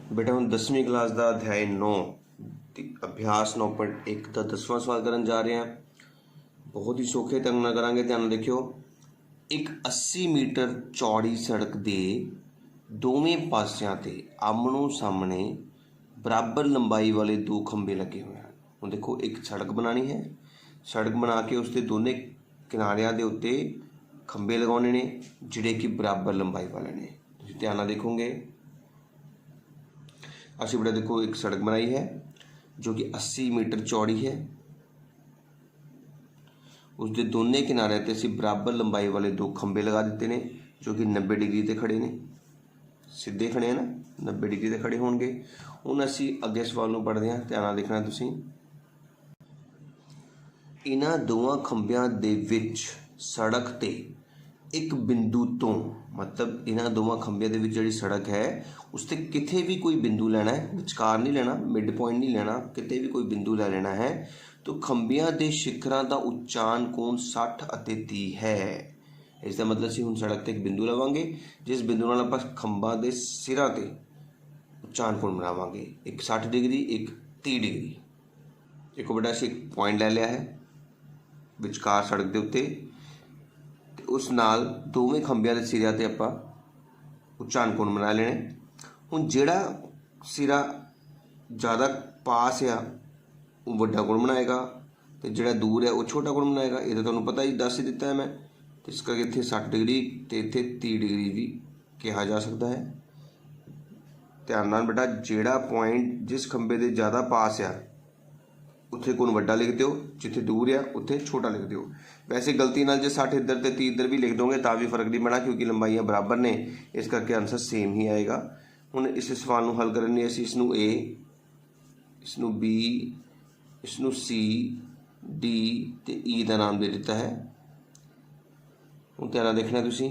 बेटा हम 10वीं क्लास का अध्याय 9 अभ्यास 9.1 का 10वां सवाल करन जा रहे हैं। बहुत ही सौखे ढंग नाल करांगे। ध्यान देखियो, एक 80 मीटर चौड़ी सड़क दे दोवें पासियां ते आमनो सामने बराबर लंबाई वाले दो खंबे लगे हुए हैं। हुण देखो, एक सड़क बनानी है, सड़क बना के उसके दोनों किनारियां दे उत्ते खंबे लगाने ने जिहड़े कि बराबर लंबाई वाले ने। तुसीं ध्यान नाल देखोगे, असी बेटा देखो एक सड़क बनाई है जो कि 80 मीटर चौड़ी है। उसके दोनों किनारे ते असी बराबर लंबाई वाले दो खंबे लगा दिते ने जो कि 90 डिग्री ते खड़े ने, सीधे खड़े हैं ना, 90 डिग्री ते खड़े होंगे। हुण असी अगे सवाल नूं पढ़दे हां, ध्यान नाल देखना तुसीं। इन्हां दोवां खंबियां दे विच सड़क ते एक बिंदु तो, मतलब इन्हां दोवां खंबियां दे विच जिहड़ी सड़क है उसते किथे भी कोई बिंदु लेना है, विचकार नहीं लेना, मिड पॉइंट नहीं लेना, किते भी कोई बिंदु ले लेना है। तो खंबियां दे शिखरां दा उच्चान कोण 60 ਅਤੇ 30 है। इसका मतलब असीं हुण सड़क ते एक बिंदु लवांगे जिस बिंदु नाल आपां खंबां दे सिरां ते उच्चान कोण बनावांगे, एक 60 डिग्री एक 30 डिग्री। देखो बेटा, असीं एक पॉइंट ले लिया है विचकार सड़क दे उत्ते, उस नाल दोवें खंबियां दे सिरिਆਂ ते आपां उच्चान कोण बना लेने। हुण जिहड़ा सिरा ज़्यादा पास आ वो वड्डा कोण बनाएगा तो जिहड़ा दूर है वो छोटा कोण बनाएगा। ये तो तुहानूं पता ही, दस ही दिता है मैं। तो इस करके इत्थे 60 डिग्री तो इत्थे 30 डिग्री भी कहा जा सकता है। ध्यान नाल बेटा, जिहड़ा पॉइंट जिस खंबे दे ज़्यादा पास आ उत्थे कोण वड्डा लिख दिओ, जिथे दूर आ उत्थे छोटा लिख दिओ। वैसे गलती नाल जे 60 इधर ते 30 इधर भी लिख दोगे तां भी फर्क नहीं पैना, क्योंकि लंबाइयां बराबर ने, इस करके आंसर सेम ही आएगा। हुण इस सवाल नूं हल करन लई असीं इसनूं ए, इसनूं बी, इसनूं सी, डी ते ई दा नाम दे दिता है। हुण ध्यान नाल देखना तुसीं।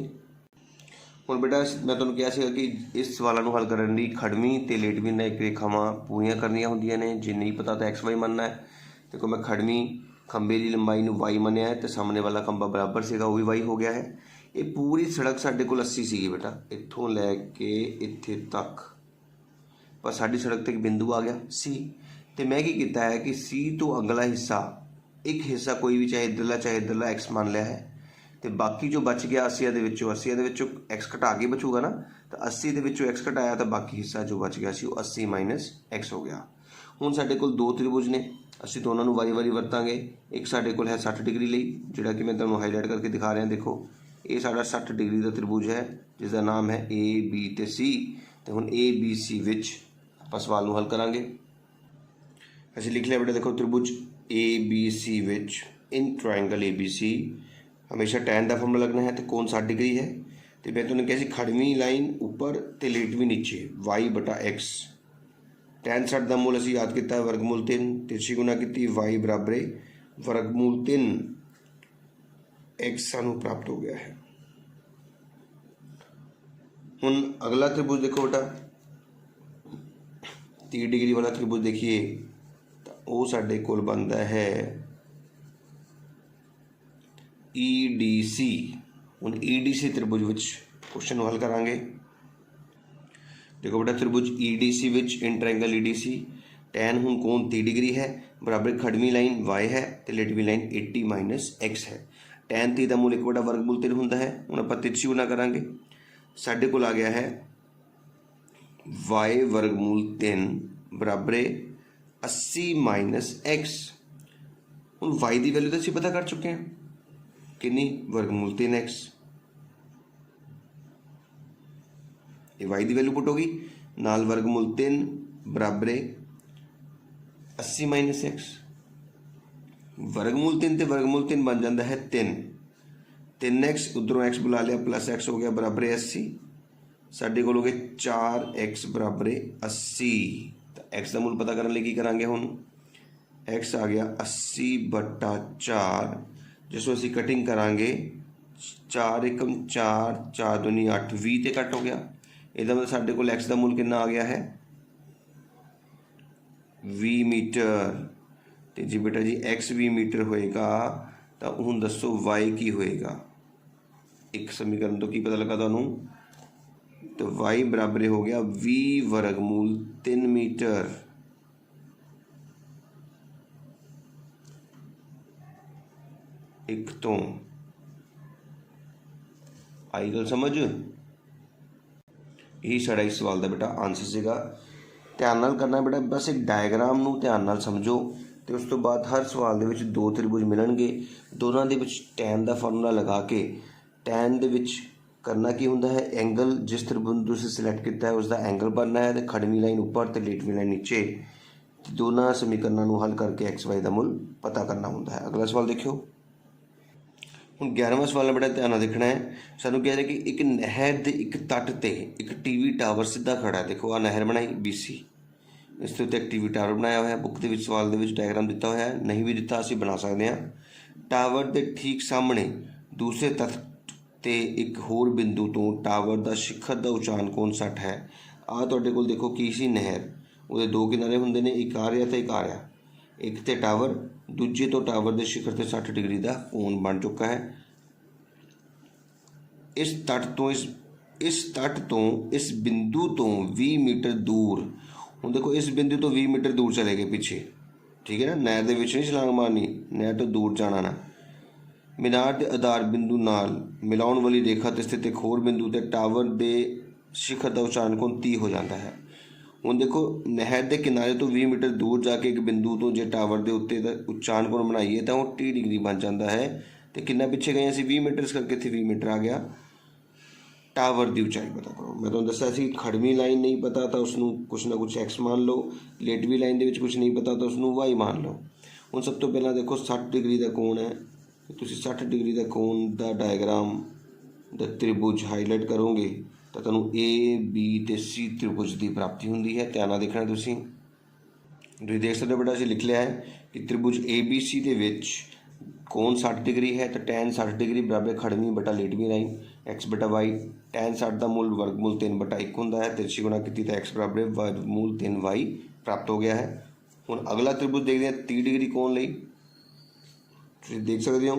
हुण बेटा मैं तुहानूं कहा सीगा कि इस सवालों हल करने लई खड़वीं ते लेटवीं न्यायिक रेखावां पूरीआं करनियां हुंदियां ने। जे नहीं पता तो एक्स वाई मनना है। देखो मैं खड़वीं खंबे की लंबाई नूं वाई मनिया है तो सामने वाला खंबा बराबर सीगा, वो भी वाई हो गया है। ये पूरी सड़क साडे कोल 80 सीगी बेटा, इत्थों लैके इत्थे तक, पर साडी सड़क ते एक बिंदु आ गया सी। तो मैं की कीता है कि सी तो अगला हिस्सा, एक हिस्सा कोई भी चाहे इधरला एक्स मान लिया है, तो बाकी जो बच गया 80 दे विचों एक्स घटा के बचूगा ना, तो 80 दे विचों एक्स घटाया तो बाकी हिस्सा जो बच गया सी वो 80 माइनस एक्स हो गया। हुण साडे कोल दो त्रिभुज ने, असीं दोनों नूं वारी वरतांगे। एक साडे कोल है 60 डिग्री लई, जिहड़ा कि मैं तुहानूं हाईलाइट करके दिखा रहा। देखो ये साडा 60 डिग्री का त्रिभुज है जिसका नाम है ए बी ते सी। तो हुण ए बी सी विच आपां सवाल नूं हल करांगे। असीं लिख लिया बेटा, देखो त्रिभुज A B C which in triangle A B C हमेशा टैन का फॉर्मूला लगना है। तो कोण 60 डिग्री है, तो मैं तुहानूं कहा सी खड़वीं लाइन ऊपर तो लेटवीं नीचे, वाई बटा एक्स। टैन 60 का मूल असीं याद किया वर्गमूल 3, तिरछी गुणा की वाई बराबर वर्गमूल 3 एक्स सानूं प्राप्त हो गया है। हुण अगला त्रिभुज देखो बेटा, 30 डिग्री वाला त्रिभुज देखिए, तो वो साडे कोल बनता है ई डी सी। हुण ई डी सी त्रिभुज विच क्वेश्चन हल करांगे। देखो बेटा, त्रिभुज E D C which in triangle E D C tan हुण कोण 30 डिग्री है, बराबर खड़वीं लाइन वाई है तो लेटवीं लाइन 80 माइनस एक्स है। टैन 30 का मूल 1 बटा वर्गमूल 3 हुंदा है। हुण आपां तिरछी गुणा करांगे, साडे कोल आ गया है वाई वर्गमूल 3 बराबर 80 माइनस एक्स। हुण वाई की वैल्यू तो असीं पता कर चुके हैं, कितनी वर्गमूल 3 एक्स। ये वाई की वैल्यू पुट होगी, नाल वर्गमूल 3 बराबर 80 माइनस एक्स। वर्गमूल 3 तो वर्गमूल 3 बन जाता है 3 एक्स, उधरों एक्स बुला लिया प्लस एक्स हो गया बराबर 80। साढ़े को हो गए 4 एक्स बराबर 80। तो एक्स का मूल पता करने लगी करांगे। हुण एक्स आ गया 80 बटा 4, जिसमें असीं कटिंग करांगे 4 एकम 4, 4 दूनी 8, 20 ते कट हो गया। ਇਹਦਾ मतलब साढ़े को एक्स का मूल कितना आ गया है 20 मीटर। तो जी बेटा जी एक्स 20 मीटर होएगा तो हुण दसो वाई की होएगा। एक समीकरण तो की पता लगा तुहानूं तो y बराबर हो गया v वर्गमूल 3 मीटर। एक तो आई गल समझ। यही साड़ा इस सवाल का बेटा आंसर सीगा। ध्यान नाल करना बेटा, बस एक डायग्राम नूं ध्यान नाल समझो तो उस तो बाद हर सवाल दे विच दो त्रिभुज मिलणगे, दोनों दे विच टैन का फार्मूला लगा के टैन दे विच करना की हुंदा है, एंगल जिस त्रिभुज तुसीं सिलैक्ट किया है उसका एंगल भरना है, तो खड़वी लाइन उपर तो लेटवी लाइन नीचे। दोनों समीकरणों को हल करके एक्स वाई का मुल पता करना होंदा है। अगला सवाल देखियो। हुण 11वां सवाल बेटा ध्यान नाल देखना है। सानू कह रहे कि एक नहर के एक तट ते एक टीवी टावर सीधा खड़ा है। देखो आ नहर बनाई BC, इस ते एक टीवी टावर बनाया हुआ है। बुक के सवाल के डायग्राम दिता हुआ है, नहीं भी दिता असीं बना सकते हैं। टावर के ठीक सामने दूसरे तट ते एक होर बिंदु तो टावर का शिखर का उचान कोण 60 है। आ तुहाडे कोल देखो की सी नहर, वो दो किनारे होंदे ने, एक आ रहा तो एक आ रहा, एक तो टावर, दूजे तो टावर के शिखर से 60 डिग्री का कोण बन चुका है। इस तट तो इस बिंदु तो 20 मीटर दूर, हुण देखो इस बिंदु तो 20 मीटर दूर चले गए पीछे, ठीक है ना। नहर दे विच नहीं छलांग मारनी, नहर तो दूर जाना ना। मीनार के आधार बिंदु नाल मिलाउण वाली रेखा ते स्थित एक होर बिंदु ते टावर के शिखर का उचान कोण 30 हो जाता है। हुण देखो नहर के किनारे तो 20 मीटर दूर जाके एक बिंदु तो जो टावर के उत्ते उचान कोण बनाइए तो वो 30 डिग्री बन जाता है। तो कितना पिछे गए असीं 20 मीटर, इस करके इत्थे 20 मीटर आ गया। टावर की उचाई पता करो। मैं तुहानूं दस्सिया सी खड़वी लाइन नहीं पता तो उसनूं कुछ ना कुछ एक्स मान लो, लेटवी लाइन के कुछ नहीं पता तो उसनूं वाई मान लो। हुण सब तो पहला देखो 60 डिग्री का कोण है, तुसीं 60 डिग्री का कोण का डायग्राम दा त्रिभुज हाईलाइट करोगे तो तुहानूं A B ते C त्रिभुज की प्राप्ति होंदी है। ध्यान नाल देखना तुसीं देख सकते हो बेटा, असीं लिख लिया है कि त्रिभुज ABC के विच कोण 60 डिग्री है, तो टैन 60 डिग्री बराबर खड़वी बटा लेटवी लाइन x बटा वाई। टैन 60 का मूल वर्गमूल 3 बटा 1 होंदा है, तिरछी गुणा की तो x बराबर वर्गमूल 3 वाई प्राप्त हो गया है। हुण अगला त्रिभुज देखते हैं 30 डिग्री कोण लई, तुसीं देख सकते हो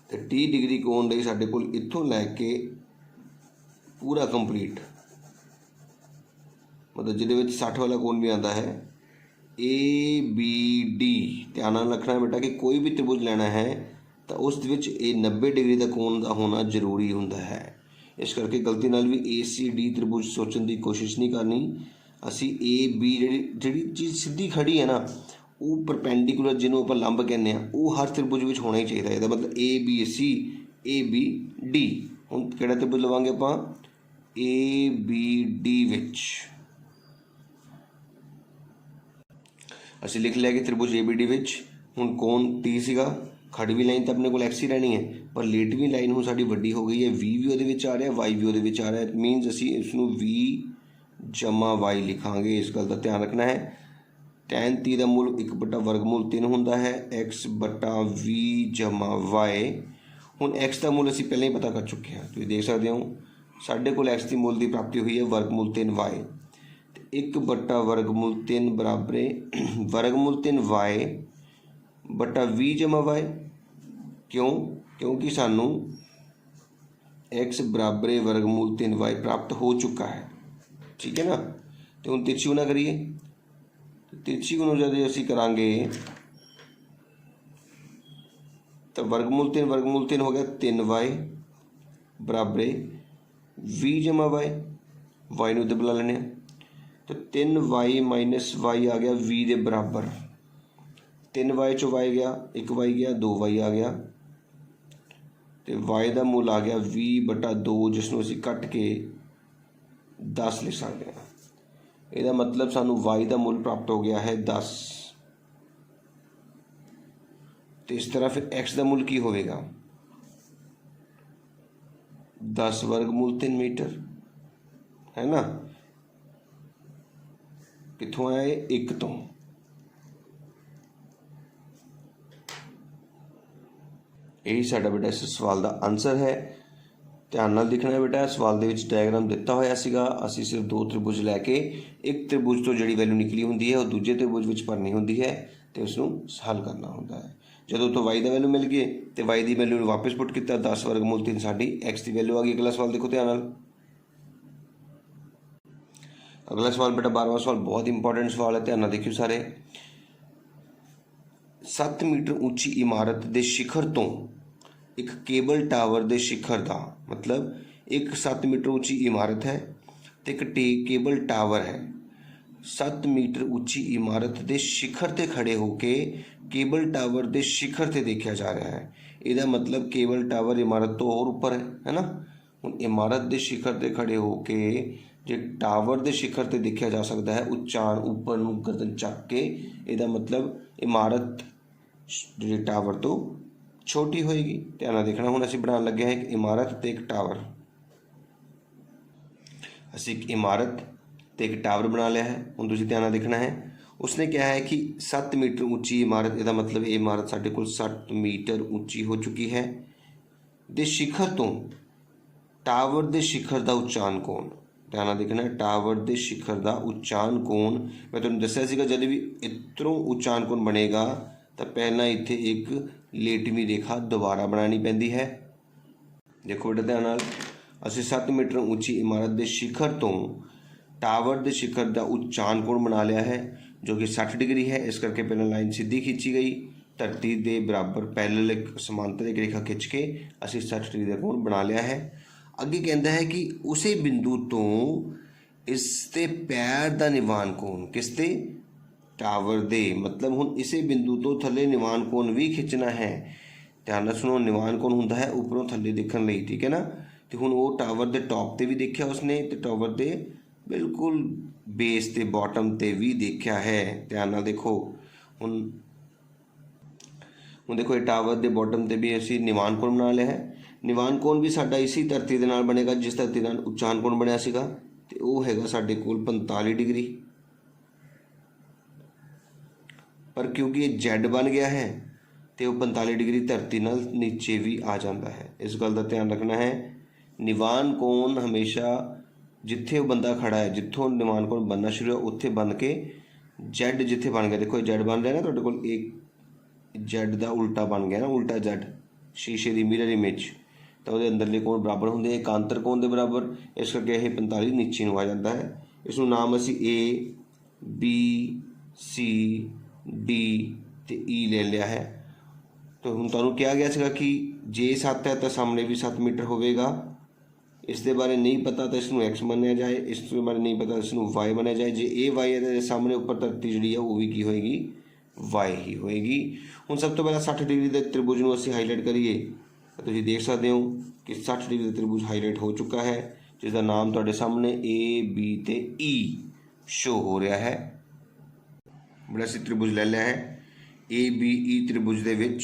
तो 30 डिग्री कोण लई साडे कोल इत्थों लैके पूरा कंप्लीट, मतलब जिहदे विच 60 वाला कोण भी आता है ABD। ध्यान नाल रखना है बेटा कि कोई भी त्रिभुज लेना है तो उस विच 90 डिग्री का कोण का होना जरूरी होंदा है। इस करके गलती नाल भी ACD त्रिभुज सोचने की कोशिश नहीं करनी। असी AB जिहड़ी चीज़ सीधी खड़ी है ना, वो परपेंडिकुलर जिन्हों आप लंब कहने वो हर त्रिभुज में होना ही चाहिए। इसका मतलब ABC ABD। हुण किहड़ा त्रिभुज लवांगे आपां ABD विच असीं लिख लिया कि त्रिभुज ABD विच हुण कोण 30 सीगा, खड़वी लाइन तो अपने को एक्स ही रहनी है, पर लेटवी लाइन हुण साडी वड्डी हो गई है, V भी उहदे विच आ रहा, Y भी उहदे विच आ रहा है। मीनस असीं इसनूं V जमा Y लिखांगे। इस गल का ध्यान रखना है। टैन 30 का मूल 1 बटा वर्गमूल 3 होंदा है, x बटा V जमा Y। हुण x का मूल असीं पहले ही पता कर चुके हैं, तुसीं देख सकते हो साढ़े कोल x की मूल की प्राप्ति हुई है वर्गमूल 3 Y। 1 बटा वर्गमूल 3 बराबर वर्गमूल 3 Y बटा V जमा Y। क्यों? क्योंकि सानू x बराबर वर्गमूल 3 Y प्राप्त हो चुका है, ठीक है ना। तो हम तिरछी गुणा करिए, तो तिरछी गुणा जब असीं करांगे तो वर्गमूल 3 हो गया 3y बराबर V जमा Y। Y नूं बुला लेने, तो 3y माइनस y आ गया V के बराबर। 3y चो y गया, 1y गया, 2y आ गया, तो y का मूल आ गया V बटा 2, जिसनों असीं कट के 10 लिख सकते हैं। इसका मतलब सानू y का मूल प्राप्त हो गया है 10। तो इस तरह फिर x का मूल की होगा 10 वर्गमूल 3 मीटर, है ना। कितों आए 1 तो। यही साडा बेटा इस सवाल का आंसर है। ध्यान नाल देखना है बेटा, सवाल के डायग्राम दिता होया सीगा, असीं सिर्फ 2 त्रिभुज लैके एक त्रिभुज तो जिहड़ी वैल्यू निकली होंदी है वो दूजे त्रिभुज विच भरनी होंदी है, तो उसनूं हल करना होंदा है। जदों तो y का वैल्यू मिल गई तो y की वैल्यू वापस पुट किया 10 वर्गमूल 3 साडी x की वैल्यू आ गई। अगला सवाल देखो ध्यान नाल, अगला सवाल बेटा 12वां सवाल बहुत इंपॉर्टेंट सवाल है, ध्यान नाल देखियो सारे। 7 मीटर ऊंची इमारत के शिखर तो एक केबल टावर के शिखर का मतलब एक 7 मीटर ऊंची इमारत है तो एक केबल टावर है। 7 मीटर ऊंची इमारत के शिखर ते खड़े होके केबल टावर के शिखर ते देखा जा रहा है। इसका मतलब केबल टावर इमारत तो और ऊपर है ना। हुण इमारत के शिखर ते खड़े होके जो टावर के शिखर ते देखा जा सकता है उचान ऊपर नूं गर्दन चक के, इसका मतलब इमारत जी टावर तो छोटी होएगी। ध्यान नाल देखना, हुण असीं बनाउण लगे हैं एक इमारत ते एक टावर। असीं एक इमारत ते एक टावर बना लिया है। हुण तुसीं ध्यान नाल देखना है, उसने क्या है कि 7 मीटर ऊंची इमारत, इसका मतलब ये इमारत साढ़े कोल 7 मीटर ऊंची हो चुकी है। दे शिखर तो टावर के शिखर का उचान कोण, ध्यान नाल देखना है, टावर के शिखर का उचान कोण मैं तुहानूं दस्सिया सीगा जद भी इधरों उचान कोण बनेगा तो पहला इत्थे एक लेटवीं रेखा दोबारा बनानी पैंदी है। देखो बेटा ध्यान नाल, असीं 7 मीटर ऊंची इमारत के शिखर तो टावर के शिखर का उचान कोण बना लिया है जो कि 60 डिग्री है। इस करके पहले लाइन सीधी खिंची गई, धरती के बराबर पैरेलल एक समांतर एक रेखा खिंच के असीं 60 डिग्री का कोण बना लिया है। अगे कहता है कि उसे बिंदु तो इसते पैर का निवान कोण, किसते टावर दे, मतलब हुण इसे बिंदु तो थले निवान कोण भी खिंचना है। ध्यान नाल सुनो, निवान कोण हुंदा है उपरों थले देखण लई, ठीक है ना। तो हुण वो टावर के टॉप ते भी देखा उसने तो टावर के बिल्कुल बेस ते बॉटम ते भी देखा है। ध्यान नाल देखो, हुण देखो ये टावर के बॉटम ते भी असीं निवान कोण बना लिया है। निवान कोण भी साडा इसी धरती दे नाल बनेगा जिस धरती नाल उचान कोण बनिया सीगा ते वो हैगा साडे कोल 45 डिग्री। पर क्योंकि ये जेड बन गया है तो वो 45 डिग्री धरती नाल नीचे भी आ जाता है। इस गल का ध्यान रखना है। निवान कोण हमेशा जिथे वो बंदा खड़ा है, जिथों निवान कोण बनना शुरू है उत्थे बन के जेड जिथे बन गया, देखो जेड बन रहा है ना तुहाडे कोल, एक जेड का उल्टा बन गया ना, उल्टा जेड शीशे की मिरर इमेज, तो वो अंदरले कोण बराबर होंगे एकांतर कोण के बराबर, इस करके यह 45 नीचे आ जाता है। इसनों नाम असी ए बी सी डी ते ई ले लिया है। तो हुण तुहानूं कहा गया सीगा कि जे 7 है तो सामने भी 7 मीटर होवेगा। इसके बारे नहीं पता तो इसनों एक्स मनिया जाए, इस बारे नहीं पता इसनों वाई मनिया जाए। जे ए वाई है तो सामने उपर धरती जी है वो भी की होएगी, वाई ही होएगी। हुण सब तो पहला 60 डिग्री के त्रिभुज नूं असीं हाईलाइट करिए तो तुसीं देख सकते हो कि 60 डिग्री का त्रिभुज हाईलाइट हो चुका है जिसका नाम तुहाडे सामने ए बी ते ई शो हो रहा है। बड़ा असीं त्रिभुज ले लिया है ए बी ई त्रिभुज दे विच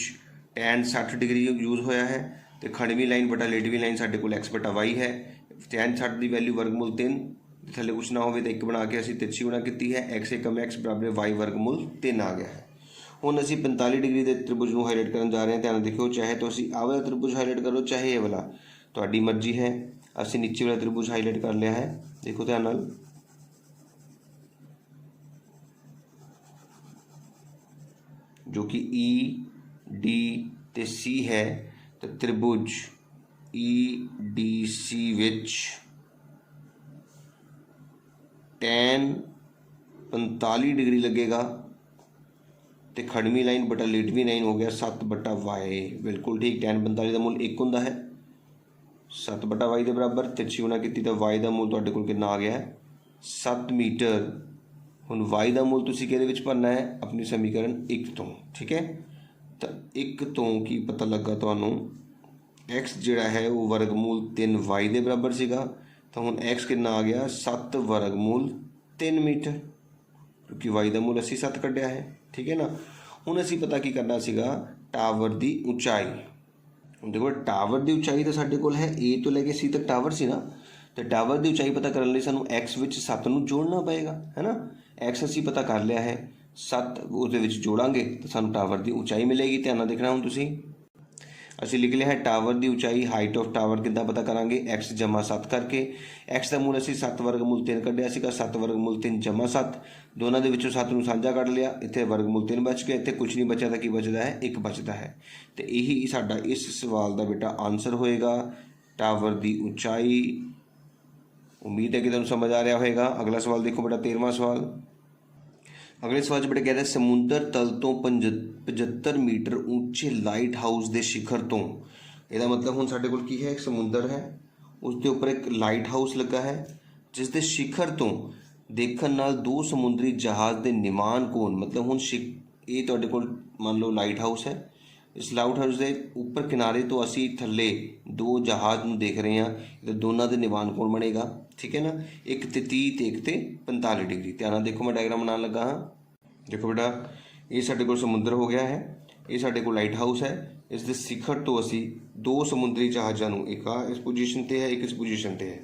टैन 60 डिग्री यूज होया है तो खड़वी लाइन बटा लेटवी लाइन साडे कोल एक्स बटा वाई है। टैन 60 की वैल्यू वर्गमूल 3, थले कुछ ना हो तो 1 बना के असीं तिरछी गुणा की है, एक्स एकम एक्स बराबर वाई वर्गमूल 3 आ गया है। हुण असीं 45 डिग्री के त्रिभुज को हाईलाइट करन जा रहे हैं। ध्यान देखियो, चाहे तो असीं आ वाला त्रिभुज हाईलाइट करो चाहे ये वाला, तुहाडी मर्जी है। असीं नीचे वाला त्रिभुज हाईलाइट कर लिया है, देखो ध्यान नाल। जो कि ई डी ते सी है तो त्रिभुज ई डी सी विच टैन 45 डिग्री लगेगा तो खड़वी लाइन बटा लेटवी लाइन हो गया 7 बटा वाई, बिल्कुल ठीक। टैन 45 का मूल 1 होंदा है, 7 बटा वाई के बराबर, तिरछी गुणा की तो वाई का मूल तुहाडे कोल कितना आ गया है 7 मीटर। हुण वाई का मूल तुसीं किहदे विच भरना है अपनी समीकरण 1 तो, ठीक है। तो 1 तो की पता लगा तुहानूं एक्स जिहड़ा है वो वर्गमूल 3 वाई के बराबर सीगा, तो हुण एक्स कितना आ गया 7 वर्गमूल 3 मीटर, क्योंकि वाई का मूल असीं 7 कढ़िया है, ठीक है ना। हुण असीं पता की करना सीगा टावर की उचाई। हुण देखो टावर की उचाई तो साडे कोल है ए तो लैके सी तक टावर सी ना, तो टावर की उचाई पता करने सानूं एक्स विच 7 नूं जोड़ना पएगा, है ना। एक्स असीं पता कर लिया है, 7 उसदे विच जोड़ांगे तो सानूं टावर की उचाई मिलेगी। ध्यान नाल देखना, हुण तुसीं असीं लिख लिया है टावर की उचाई, हाइट ऑफ टावर किद्दां पता करांगे, एक्स जमा 7 करके। एक्स का मूल असीं 7 वर्गमूल 3 कढ़िया सीगा, 7 वर्गमूल 3 जमा 7, दोनों के विचों 7 नूं साझा कढ़ लिया, इत्थे वर्गमूल 3 बच गया, इत्थे कुछ नहीं बचा तो की बचता है 1 बचता है। तो यही साडा इस सवाल का बेटा आंसर होएगा। टावर की उचाई उम्मीद है कि तुहानूं समझ आ रहा होगा। अगला सवाल देखो बेटा 13वां सवाल। अगले सवाल 'च बेटा कह रहा समुंदर तल तो 75 मीटर ऊंचे लाइट हाउस के शिखर तो, ਇਹਦਾ मतलब हुण साडे कोल की है, एक समुंदर है, उसके उपर एक लाइट हाउस लगा है, जिस दे शिखर तो देखण नाल 2 समुद्री जहाज़ के निमान कोण, मतलब हुण ये तुहाडे कोल मान लो लाइट हाउस है, इस लाइट हाउस के उपर किनारे तो असी थले 2 जहाज़ नूं देख रहे हैं, तो दोनों के निमान कोण बनेगा, ठीक है ना। एक ते 30 ते एक ते 45 डिग्री। ध्यान नाल देखो, मैं डायग्राम बनाने लगा हाँ। देखो बेटा ये साडे कोल समुंदर हो गया है, ये साडे कोल लाइट हाउस है, इस दे शिखर तो असी 2 समुद्री जहाज़ों नूं, एक आ इस पोजीशन ते है, एक इस पोजीशन ते है,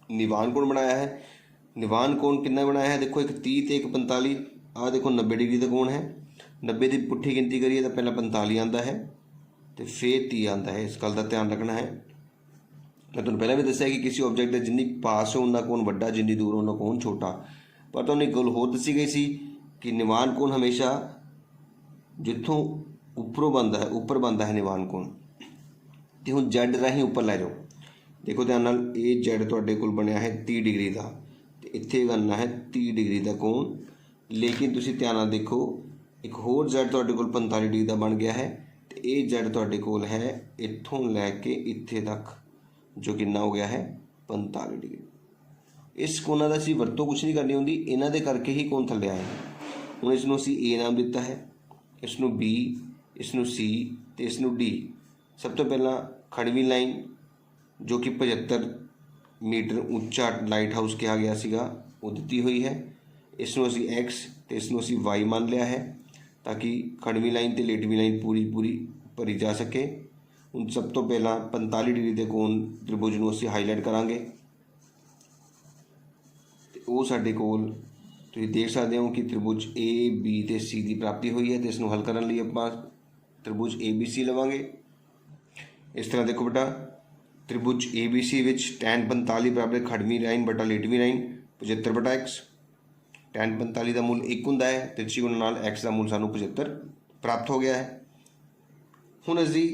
निवान कोण बनाया है। निवान कोण कितना बनाया है, देखो एक 30 ते एक 45, आ देखो 90 डिग्री का कोण है। 90 की पुट्ठी गिनती करिए तो पहला 45 आता है तो फिर 30 आता है। इस गल का ध्यान रखना है। मैं तुहानूं पहले भी दस्सिया कि किसी ऑब्जेक्ट के जिन्नी पास हो उन्ना कोण वड्डा, जिन्नी दूर उन्ना कोण छोटा। पर तुहानूं एक गल होर दसी गई सी कि निवान कोण हमेशा जिथों उपरों बनता है, उपर बनता है निवान कोण। तो हुण जैड राही उपर लै जाओ, देखो ध्यान नाल ये जैड तुहाडे कोल बनया है 30 डिग्री का, तो इत्थे बनना है 30 डिग्री का कोण। लेकिन तुसीं ध्यान नाल देखो एक होर जैड तुहाडे कोल 45 डिग्री का बन गया है, तो ये जैड तुहाडे कोल है इत्थों लैके इत्थे तक, जो कितना हो गया है 45 डिग्री। इस कोणा का असीं वरतों कुछ नहीं करनी होंदी, इन्हां दे करके ही कोण थल्ले आए। हुण इसनूं असीं ए नाम दिता है, इसनूं बी, इसनूं सी ते इसनूं डी। सब तो पहला खड़वी लाइन जो कि 75 मीटर ऊंचा लाइट हाउस कहा गया सीगा वो दी हुई है। इसनूं असीं एक्स ते इसनूं असीं वाई मान लिया है, ताकि खड़वी लाइन ते लेटवी लाइन पूरी पूरी भरी जा सके। हुण सब तो पहला 45 डिग्री के कोण त्रिभुज नूं असीं हाईलाइट करांगे, ते वो साडे कोल तुसीं देख सकते हो कि त्रिभुज ए बी ते सी की प्राप्ति हुई है। तो इसनूं हल करने लई आपां त्रिभुज ए बी सी लवांगे। इस तरह देखो बेटा त्रिभुज A B C which tan 45 बराबर खड़वी लाइन बटा लेटवी लाइन 75 बटा एक्स। tan 45 का मूल 1 हुंदा है, तिरछी गुणा नाल एक्स का मूल सानूं 75 प्राप्त हो गया है। हुण असीं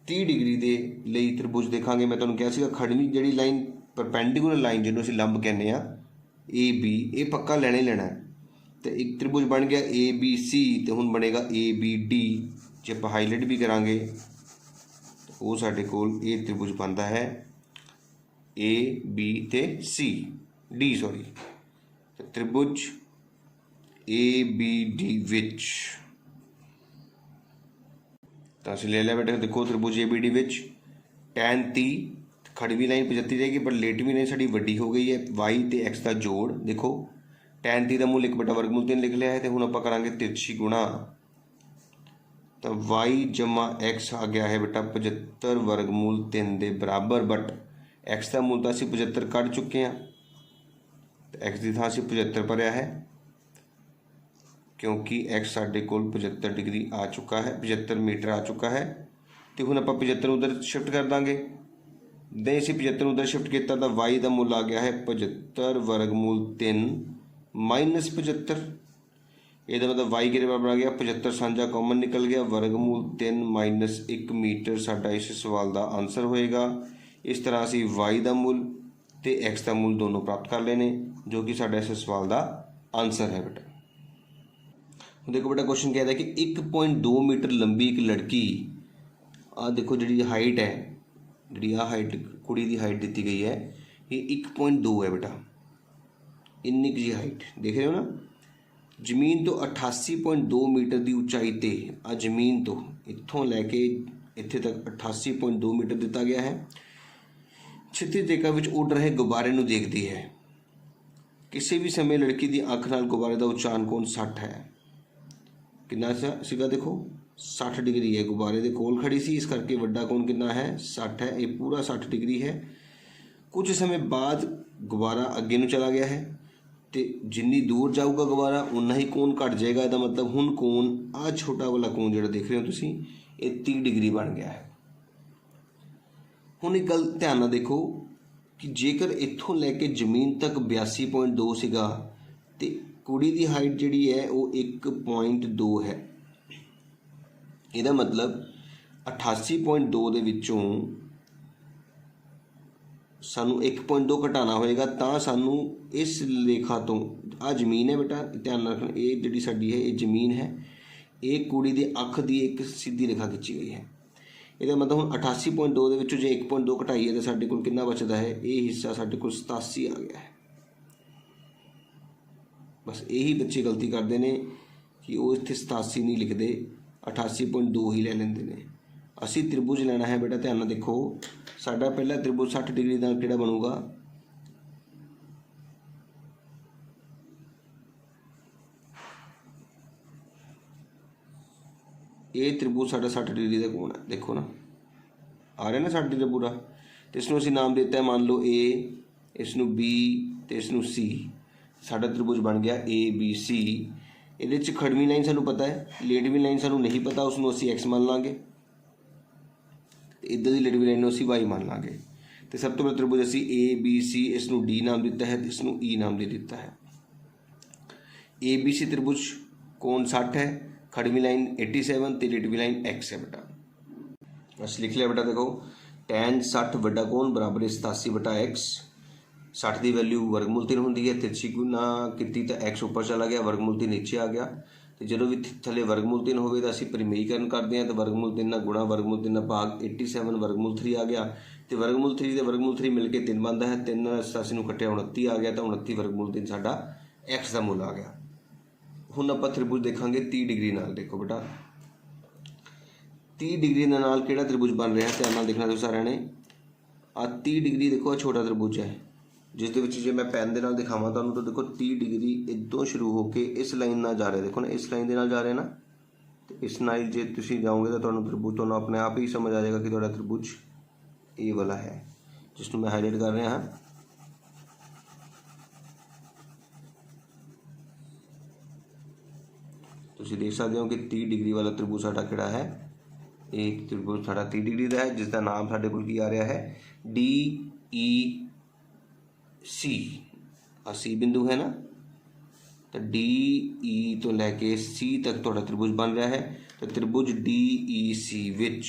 30 डिग्री के लिए त्रिभुज देखांगे। मैं तुहानूं कहा सीगा खड़वी जिहड़ी लाइन परपेंडिकुलर लाइन जिहनूं असीं लंब कहने आ ए बी, ये पक्का लेना ही लेना है। तो एक त्रिभुज बन गया ए बी सी, तो हुण बनेगा ए बी डी। जे आप हाईलाइट भी करांगे तो वो साडे कोल ये त्रिभुज बनता है ए बी ते सी डी, सॉरी, तो त्रिभुज ए बी डी विच तो असीं ले लिया बेटा। देखो त्रिभुज A B D which tan 30 खड़वी लाइन 75 रहेगी, पर लेटवी लाइन साड़ी वड्डी हो गई है। वाई ते एक्स का जोड़ देखो tan 30 का मूल 1 बटा वर्गमूल 3 लिख लिया है। तो हुण आपां करांगे तिरछी गुणा, तो वाई जमा एक्स आ गया है बेटा 75 वर्गमूल 3 के बराबर। बट एक्स का मूल तो असीं 75 कढ़ चुके हैं, तो एक्स की थां असीं 75 भरिया है, क्योंकि एक्स साडे कोल 75 डिग्री आ चुका है, 75 मीटर आ चुका है। तो हुण आपां 75 उधर शिफ्ट कर देंगे। दे असीं 75 उधर शिफ्ट किया तो वाई का मुल आ गया है 75 वर्गमूल 3 माइनस 75। ये मतलब वाई के बराबर आ गया 75 साझा कॉमन निकल गया, वर्गमूल 3 माइनस 1 मीटर साडा इस सवाल का आंसर होएगा। इस तरह असीं वाई का मूल ते एक्स का मूल दोनों प्राप्त कर लेने, जो कि साडा इस सवाल का आंसर है बेटा। देखो बेटा क्वेश्चन कहता है कि 1.2 मीटर लंबी एक लड़की, आ देखो जी हाइट है, जी आ हाइट कुड़ी की हाइट दी गई है, ये 1.2 है बेटा, इन्नी जी हाइट देख रहे हो ना। जमीन तो 88.2 मीटर की ऊंचाई ते आ जमीन तो इत्थों लैके इत्थे तक 88.2 मीटर दिता गया है। क्षितिज रेखा विच उड़ रहे गुब्बारे नूं देखती है। किसी भी समय लड़की की अख नाल गुब्बारे का उच्चारण कोण 60 है। कितना सीगा देखो 60 डिग्री है, गुब्बारे के कोल खड़ी सी, इस करके वड्डा कोण कितना है 60 है, ये पूरा 60 डिग्री है। कुछ समय बाद गुब्बारा अगे नूं चला गया है, तो जिन्नी दूर जाऊगा गुब्बारा उन्ना ही कोण घट जाएगा। इसका मतलब हुण कोण आ छोटा वाला कोण जो देख रहे हो तुसीं, ये 30 डिग्री बन गया है। हुण एक गल ध्यान नाल देखो कि जेकर इत्थों लैके जमीन तक 82.2 सीगा, तो कुड़ी की हाइट जिहड़ी है वो 1.2 है। ਇਹਦਾ मतलब 88.2 ਦੇ ਵਿੱਚੋਂ ਸਾਨੂੰ 1.2 ਘਟਾਉਣਾ ਹੋਏਗਾ ਤਾਂ ਸਾਨੂੰ ਇਸ ਰੇਖਾ ਤੋਂ, ਆ ਜ਼ਮੀਨ ਹੈ ਬੇਟਾ ਧਿਆਨ ਨਾਲ ਰੱਖਣਾ, ਇਹ ਜਿਹੜੀ ਸਾਡੀ ਹੈ ਇਹ ਜ਼ਮੀਨ ਹੈ, ਇਹ ਕੁੜੀ ਦੇ ਅੱਖ ਦੀ ਇੱਕ ਸਿੱਧੀ ਰੇਖਾ ਖਿੱਚੀ ਗਈ ਹੈ। ਇਹਦਾ ਮਤਲਬ ਹੁਣ 88.2 ਦੇ ਵਿੱਚੋਂ ਜੇ 1.2 ਘਟਾਈਏ ਤਾਂ ਸਾਡੇ ਕੋਲ ਕਿੰਨਾ ਬਚਦਾ ਹੈ, ਇਹ ਹਿੱਸਾ ਸਾਡੇ ਕੋਲ 87 ਆ ਗਿਆ ਹੈ। ਬਸ ਇਹੀ ਬੱਚੇ ਗਲਤੀ ਕਰਦੇ ਨੇ ਕਿ ਉਹ ਇੱਥੇ 87 ਨਹੀਂ ਲਿਖਦੇ, 88.2 ਹੀ ਲੈ ਲੈਂਦੇ ਨੇ। ਅਸੀਂ ਤ੍ਰਿਭੁਜ ਲੈਣਾ ਹੈ ਬੇਟਾ, ਧਿਆਨ ਨਾਲ ਦੇਖੋ। ਸਾਡਾ ਪਹਿਲਾ ਤ੍ਰਿਭੁਜ 60 ਡਿਗਰੀ ਨਾਲ ਕਿਹੜਾ ਬਣੂਗਾ, ਇਹ ਤ੍ਰਿਭੁਜ ਸਾਡਾ 60 ਡਿਗਰੀ ਦਾ ਕੋਣ ਹੈ, ਦੇਖੋ ਨਾ ਆ ਰਿਹਾ ਨਾ 60 ਡਿਗਰੀ ਪੂਰਾ। ਤੇ ਇਸ ਨੂੰ ਅਸੀਂ ਨਾਮ ਦਿੱਤਾ ਹੈ, ਮੰਨ ਲਓ A, ਇਸ ਨੂੰ B ਤੇ ਇਸ ਨੂੰ C। ਸਾਡਾ ਤ੍ਰਿਭੁਜ ਬਣ ਗਿਆ ABC। ਇਹਦੇ 'ਚ ਖੜਵੀਂ ਲਾਈਨ ਸਾਨੂੰ ਪਤਾ ਹੈ, ਲੇਟਵੀਂ ਲਾਈਨ ਸਾਨੂੰ ਨਹੀਂ ਪਤਾ, ਉਸ ਨੂੰ ਅਸੀਂ X ਮੰਨ ਲਾਂਗੇ, ਤੇ ਇੱਧਰ ਦੀ ਲੇਟਵੀਂ ਲਾਈਨ ਨੂੰ ਅਸੀਂ Y ਮੰਨ ਲਾਂਗੇ। ਤੇ ਸਭ ਤੋਂ ਪਹਿਲਾਂ ਤ੍ਰਿਭੁਜ ਅਸੀਂ ABC, ਇਸ ਨੂੰ D ਨਾਮ ਦਿੱਤਾ ਹੈ ਤੇ ਇਸ ਨੂੰ E ਨਾਮ ਦੇ ਦਿੱਤਾ ਹੈ। ABC ਤ੍ਰਿਭੁਜ ਕੋਣ 60 ਹੈ, खड़वी लाइन 87 ਤੇ ਲਿਟਵੀ ਲਾइन x है बेटा। ਅਸੀਂ ਲਿਖ ਲਿਆ बेटा, देखो tan 60 ਵੱਡਾ ਕੋਣ ਬਰਾਬਰ 87/x। 60 ਦੀ ਵੈਲਿਊ ਵਰਗਮੂਲ 3 ਹੁੰਦੀ ਹੈ, ਤਿਰਛੀ ਗੁਣਾ ਕੀਤੀ ਤਾਂ x ਉੱਪਰ ਚਲਾ ਗਿਆ, ਵਰਗਮੂਲ 3 ਨੀਚੇ ਆ ਗਿਆ। ਤੇ ਜਦੋਂ ਵੀ ਥੱਲੇ ਵਰਗਮੂਲ 3 ਹੋਵੇ ਤਾਂ ਅਸੀਂ ਪਰਿਮੇਯੀਕਰਨ ਕਰਦੇ ਹਾਂ, ਤਾਂ ਵਰਗਮੂਲ 3 ਨਾਲ ਗੁਣਾ ਵਰਗਮੂਲ 3 ਨਾਲ ਭਾਗ 87 ਵਰਗਮੂਲ 3 ਆ ਗਿਆ। ਤੇ ਵਰਗਮੂਲ 3 ਤੇ ਵਰਗਮੂਲ 3 ਮਿਲ ਕੇ 3 ਬਣਦਾ ਹੈ, 3 ਨਾਲ 87 ਨੂੰ ਕੱਟਿਆ 29 ਆ ਗਿਆ, ਤਾਂ 29 ਵਰਗਮੂਲ 3 ਸਾਡਾ x ਦਾ ਮੁੱਲ ਆ ਗਿਆ। ਹੁਣ ਆਪਾਂ ਤ੍ਰਿਭੁਜ ਦੇਖਾਂਗੇ 30 ਡਿਗਰੀ ਨਾਲ। ਦੇਖੋ बेटा 30 ਡਿਗਰੀ ਦੇ ਨਾਲ ਕਿਹੜਾ ਤ੍ਰਿਭੁਜ ਬਣ ਰਿਹਾ, ਧਿਆਨ ਨਾਲ ਦੇਖਣਾ ਤੁਸੀਂ ਸਾਰਿਆਂ ਨੇ। ਆ 30 ਡਿਗਰੀ ਦੇਖੋ, ਆ ਛੋਟਾ ਤ੍ਰਿਭੁਜ ਹੈ, ਜਿਸ ਦੇ ਵਿੱਚ ਜੇ ਮੈਂ ਪੈਨ ਦੇ ਨਾਲ ਦਿਖਾਵਾਂ ਤੁਹਾਨੂੰ ਤਾਂ ਦੇਖੋ 30 ਡਿਗਰੀ ਇੱਦੋਂ ਸ਼ੁਰੂ ਹੋ ਕੇ ਇਸ ਲਾਈਨ ਨਾਲ ਜਾ ਰਿਹਾ, ਦੇਖੋ ਨਾ ਇਸ ਲਾਈਨ ਦੇ ਨਾਲ ਜਾ ਰਿਹਾ ਨਾ। ਤੇ ਇਸ ਨਾਲ ਜੇ ਤੁਸੀਂ ਜਾਓਗੇ ਤਾਂ ਤੁਹਾਨੂੰ ਤ੍ਰਿਭੁਜ ਤੁਹਾਨੂੰ ਆਪਣੇ ਆਪ ਹੀ ਸਮਝ ਆ ਜਾਏਗਾ ਕਿ ਤੁਹਾਡਾ ਤ੍ਰਿਭੁਜ ਇਹ ਵਾਲਾ ਹੈ, ਜਿਸ ਨੂੰ ਮੈਂ ਹਾਈਲਾਈਟ ਕਰ ਰਿਹਾ ਹਾਂ। ਤੁਸੀਂ ਦੇਖ ਸਕਦੇ ਹੋ ਕਿ 30 ਡਿਗਰੀ ਵਾਲਾ ਤ੍ਰਿਭੁਜ ਸਾਡਾ ਕਿਹੜਾ ਹੈ, ਇਹ ਤ੍ਰਿਭੁਜ ਸਾਡਾ 30 ਡਿਗਰੀ ਦਾ ਹੈ, ਜਿਸ ਦਾ ਨਾਮ ਸਾਡੇ ਕੋਲ ਕੀ ਆ ਰਿਹਾ ਹੈ, DEC। ਆ C ਬਿੰਦੂ ਹੈ ਨਾ, ਤਾਂ DE ਤੋਂ ਲੈ ਕੇ C ਤੱਕ ਤੁਹਾਡਾ ਤ੍ਰਿਭੁਜ ਬਣ ਰਿਹਾ ਹੈ। ਤਾਂ ਤ੍ਰਿਭੁਜ DEC ਵਿੱਚ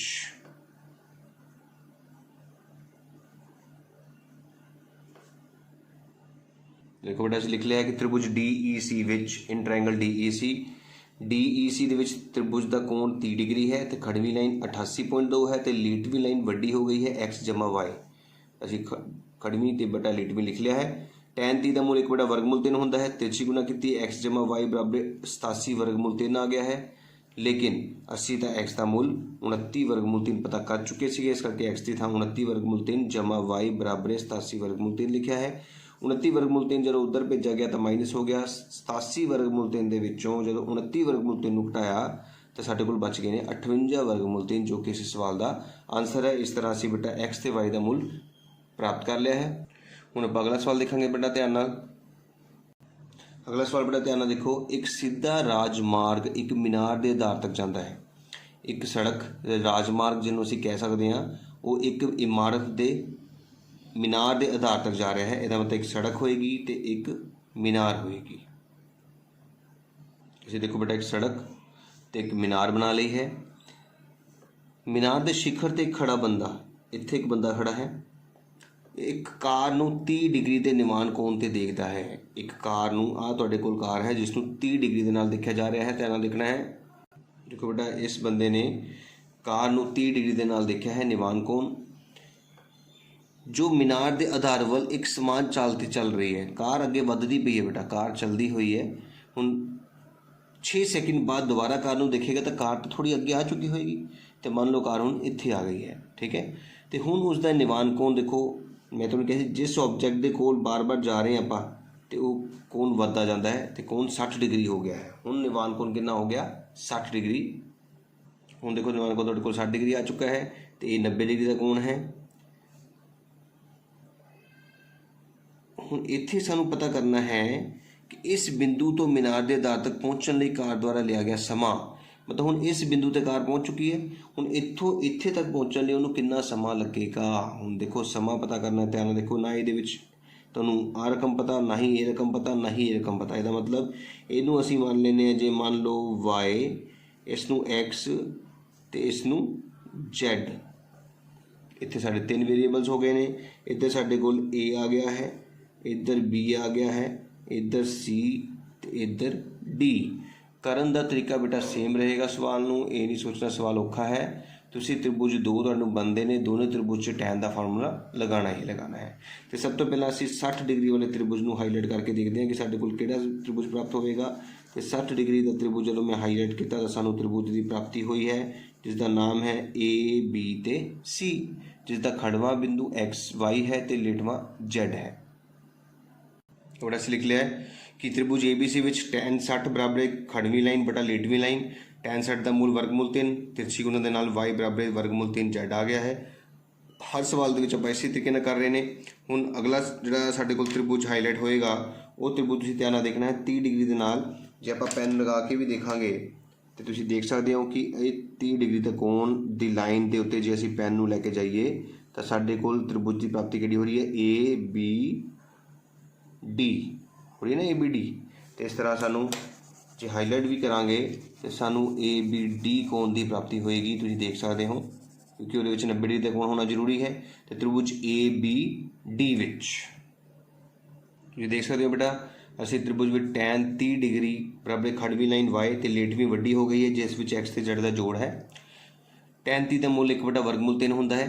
ਦੇਖੋ बेटा ਅਸੀਂ ਲਿਖ ਲਿਆ ਹੈ ਕਿ ਤ੍ਰਿਭੁਜ DEC ਵਿੱਚ ਇਨ ਟ੍ਰਾਇੰਗਲ DEC ਦੇ ਵਿੱਚ ਤ੍ਰਿਭੁਜ ਦਾ ਕੋਣ 30 ਡਿਗਰੀ ਹੈ ਤੇ ਖੜਵੀਂ ਲਾਈਨ 88.2 ਹੈ ਤੇ ਲੀਟਵੀਂ ਲਾਈਨ ਵੱਡੀ ਹੋ ਗਈ ਹੈ x ਜਮਾ y। ਅਸੀਂ ਖੜਵੀਂ ਤੇ ਬਟਾ ਲੀਟਵੀਂ ਲਿਖ ਲਿਆ ਹੈ। tan 30 ਦਾ ਮੁੱਲ 1 ਬਟਾ ਵਰਗਮੂਲ 3 ਹੁੰਦਾ ਹੈ, ਤਿਰਛੀ ਗੁਣਾ ਕੀਤੀ x ਜਮਾ y ਬਰਾਬਰ 87 ਵਰਗਮੂਲ 3 ਆ ਗਿਆ ਹੈ। ਲੇਕਿਨ ਅਸੀਂ ਤਾਂ x ਦਾ ਮੁੱਲ 29 ਵਰਗਮੂਲ 3 ਪਤਾ ਕਰ ਚੁੱਕੇ ਸੀਗੇ, ਇਸ ਕਰਕੇ x ਦੀ ਥਾਂ 29 ਵਰਗਮੂਲ 3 ਜਮਾ y ਬਰਾਬਰ 87 ਵਰਗਮੂਲ 3 ਲਿਖਿਆ ਹੈ। 29 ਵਰਗਮੂਲ 3 ਜਦੋਂ ਉੱਧਰ ਭੇਜਿਆ ਗਿਆ ਤਾਂ ਮਾਈਨਸ ਹੋ ਗਿਆ। 87 ਵਰਗਮੂਲ 3 ਦੇ ਵਿੱਚੋਂ ਜਦੋਂ 29 ਵਰਗਮੂਲ 3 ਨੂੰ ਘਟਾਇਆ ਤਾਂ ਸਾਡੇ ਕੋਲ ਬਚ ਗਏ ਨੇ 58 ਵਰਗਮੂਲ 3, ਜੋ ਕਿ ਇਸ ਸਵਾਲ ਦਾ ਆਨਸਰ ਹੈ। ਇਸ ਤਰ੍ਹਾਂ ਅਸੀਂ ਬੇਟਾ x ਤੇ y ਦਾ ਮੁੱਲ ਪ੍ਰਾਪਤ ਕਰ ਲਿਆ ਹੈ। ਹੁਣ ਆਪਾਂ ਅਗਲਾ ਸਵਾਲ ਦੇਖਾਂਗੇ ਬੇਟਾ, ਧਿਆਨ ਨਾਲ। ਅਗਲਾ ਸਵਾਲ ਬੇਟਾ ਧਿਆਨ ਨਾਲ ਦੇਖੋ। ਇੱਕ ਸਿੱਧਾ ਰਾਜਮਾਰਗ ਇੱਕ ਮੀਨਾਰ ਦੇ ਆਧਾਰ ਤੱਕ ਜਾਂਦਾ ਹੈ। ਇੱਕ ਸੜਕ ਰਾਜਮਾਰਗ ਜਿਹਨੂੰ ਅਸੀਂ ਕਹਿ ਸਕਦੇ ਹਾਂ, ਉਹ ਇੱਕ ਇਮਾਰਤ ਦੇ ਮੀਨਾਰ ਦੇ ਆਧਾਰ ਤੱਕ ਜਾ ਰਿਹਾ ਹੈ। ਇਹਦਾ ਮਤਲਬ ਇੱਕ ਸੜਕ ਹੋਏਗੀ ਤੇ ਇੱਕ ਮੀਨਾਰ ਹੋਏਗੀ। ਅਸੀਂ ਦੇਖੋ ਬੇਟਾ ਇੱਕ ਸੜਕ ਤੇ ਇੱਕ ਮੀਨਾਰ ਬਣਾ ਲਈ ਹੈ। ਮੀਨਾਰ ਦੇ ਸਿਖਰ ਤੇ ਖੜਾ ਬੰਦਾ, ਇੱਥੇ ਇੱਕ ਬੰਦਾ ਖੜਾ ਹੈ, ਇੱਕ ਕਾਰ ਨੂੰ 30 ਡਿਗਰੀ ਦੇ ਨਿਵਾਨ ਕੋਣ ਤੇ ਦੇਖਦਾ ਹੈ। ਇੱਕ ਕਾਰ ਨੂੰ, ਆਹ ਤੁਹਾਡੇ ਕੋਲ ਕਾਰ ਹੈ ਜਿਸ ਨੂੰ 30 ਡਿਗਰੀ ਦੇ ਨਾਲ ਦੇਖਿਆ ਜਾ ਰਿਹਾ ਹੈ। ਧਿਆਨ ਨਾਲ ਦੇਖਣਾ ਹੈ। ਦੇਖੋ ਬੇਟਾ ਇਸ ਬੰਦੇ ਨੇ ਕਾਰ ਨੂੰ 30 ਡਿਗਰੀ ਦੇ ਨਾਲ ਦੇਖਿਆ ਹੈ, ਨਿਵਾਨ ਕੋਣ ਜੋ ਮੀਨਾਰ ਦੇ ਆਧਾਰ ਵੱਲ ਇੱਕ ਸਮਾਨ ਚਾਲ ਤੇ ਚੱਲ ਰਹੀ ਹੈ। ਕਾਰ ਅੱਗੇ ਵੱਧਦੀ ਪਈ ਹੈ ਬੇਟਾ, ਕਾਰ ਚੱਲਦੀ ਹੋਈ ਹੈ। ਹੁਣ 6 ਸੈਕਿੰਡ ਬਾਅਦ ਦੁਬਾਰਾ ਕਾਰ ਨੂੰ ਦੇਖੇਗਾ ਤਾਂ ਕਾਰ ਤਾਂ ਥੋੜੀ ਅੱਗੇ ਆ ਚੁੱਕੀ ਹੋਏਗੀ, ਤੇ ਮੰਨ ਲਓ ਕਾਰ ਹੁਣ ਇੱਥੇ ਆ ਗਈ ਹੈ, ਠੀਕ ਹੈ। ਤੇ ਹੁਣ ਉਸ ਦਾ ਨਿਵਾਨ ਕੋਣ ਦੇਖੋ, ਮੈਂ ਤੁਹਾਨੂੰ ਕਿਹਾ ਸੀ ਜਿਸ ਆਬਜੈਕਟ ਦੇ ਕੋਲ ਬਾਰ-ਬਾਰ ਜਾ ਰਹੇ ਆਪਾਂ ਤੇ ਉਹ ਕੋਣ ਵੱਧਦਾ ਜਾਂਦਾ ਹੈ ਤੇ ਕੋਣ 60 ਡਿਗਰੀ ਹੋ ਗਿਆ ਹੈ। ਹੁਣ ਨਿਵਾਨ ਕੋਣ ਕਿੰਨਾ ਹੋ ਗਿਆ, 60 ਡਿਗਰੀ। ਹੁਣ ਦੇਖੋ ਨਿਵਾਨ ਕੋਣ ਤੁਹਾਡੇ ਕੋਲ 60 ਡਿਗਰੀ ਆ ਚੁੱਕਾ ਹੈ ਤੇ ਇਹ 90 ਡਿਗਰੀ ਦਾ ਕੋਣ ਹੈ। ਹੁਣ ਇੱਥੇ ਸਾਨੂੰ ਪਤਾ ਕਰਨਾ ਹੈ ਕਿ ਇਸ ਬਿੰਦੂ ਤੋਂ ਮੀਨਾਰ ਦੇ ਆਧਾਰ ਤੱਕ ਪਹੁੰਚਣ ਲਈ ਕਾਰ ਦੁਆਰਾ ਲਿਆ ਗਿਆ ਸਮਾਂ, ਮਤਲਬ ਹੁਣ ਇਸ ਬਿੰਦੂ ਤੇ ਕਾਰ ਪਹੁੰਚ ਚੁੱਕੀ ਹੈ। ਹੁਣ ਇੱਥੋਂ ਇੱਥੇ ਤੱਕ ਪਹੁੰਚਣ ਲਈ ਉਹਨੂੰ ਕਿੰਨਾ ਸਮਾਂ ਲੱਗੇਗਾ। ਹੁਣ ਦੇਖੋ ਸਮਾਂ ਪਤਾ ਕਰਨਾ, ਧਿਆਨ ਨਾਲ ਦੇਖੋ। ਨਾ ਇਹਦੇ ਵਿੱਚ ਤੁਹਾਨੂੰ ਆਹ ਰਕਮ ਪਤਾ, ਨਾ ਹੀ ਇਹ ਰਕਮ ਪਤਾ, ਨਾ ਹੀ ਇਹ ਰਕਮ ਪਤਾ। ਇਹਦਾ ਮਤਲਬ ਇਹਨੂੰ ਅਸੀਂ ਮੰਨ ਲੈਂਦੇ ਹਾਂ, ਜੇ ਮੰਨ ਲਓ y, ਇਸ ਨੂੰ x ਤੇ ਇਸ ਨੂੰ z। इत्थे साढ़े 3 वेरीएबल्स हो गए ने। इधर साढ़े कोल ए आ गया है, इधर बी आ गया है, इधर सी ते इधर डी। करन दा तरीका बेटा सेम रहेगा सवाल नूं, ये नहीं सोचना सवाल औखा है। तुसीं त्रिभुज दो तुहानूं बनते हैं, दोनों त्रिभुज च टैन का फार्मूला लगाना ही लगाना है। तो सब तो पहला असीं 60 डिग्री वाले त्रिभुज नूं हाईलाइट करके देखते हैं कि साडे कोल किहड़ा त्रिभुज प्राप्त होएगा। तो 60 डिग्री का त्रिभुज जदों मैं हाईलाइट किया तो सानूं त्रिभुज की प्राप्ति हुई है, जिसका नाम है ए बी ते सी, जिसका खड़वा बिंदु एक्स वाई है तो लेटवा जेड है। और असीं लिख लिया है कि त्रिभुज A B C which tan 60 बराबर है खड़वी लाइन बटा लेटवी लाइन। टैन 60 का मूल वर्गमूल 3, तिरछी गुणा के नाल वाई बराबर है वर्गमूल 3 जेड आ गया है। हर सवाल के आप इसी तरीके नाल कर रहे हैं। हुण अगला जिहड़ा साडे कोल त्रिभुज हाईलाइट होएगा वो त्रिभुज तुसीं ध्यान नाल देखना है 30 डिग्री के नाल। जे आपां पेन लगा के भी देखांगे तो तुसीं देख सकते हो कि ये 30 डिग्री का कोण दी लाइन के उत्ते जे असीं पेन नूं लैके जाइए तो साडे कोल त्रिभुज की प्राप्ति किहड़ी हो रही है, ए बी डी हो रही है ना, ए बी डी। तो इस तरह सानू जे हाईलाइट भी करांगे तो सानू ए बी डी कोण की प्राप्ति होएगी, तुसीं देख सकते हो, क्योंकि उहदे विच 90 डिग्री का कोण होना जरूरी है। तो त्रिभुज ए बी डी विच तुसीं देख सकते हो बेटा असीं त्रिभुज विच टैन 30 डिग्री बराबर खड़वी लाइन वाई तो लेटवी वड्डी हो गई है, जिस विच एक्स ते जेड का जोड़ है। टैन 30 का मुल 1/वर्गमूल 3 हुंदा है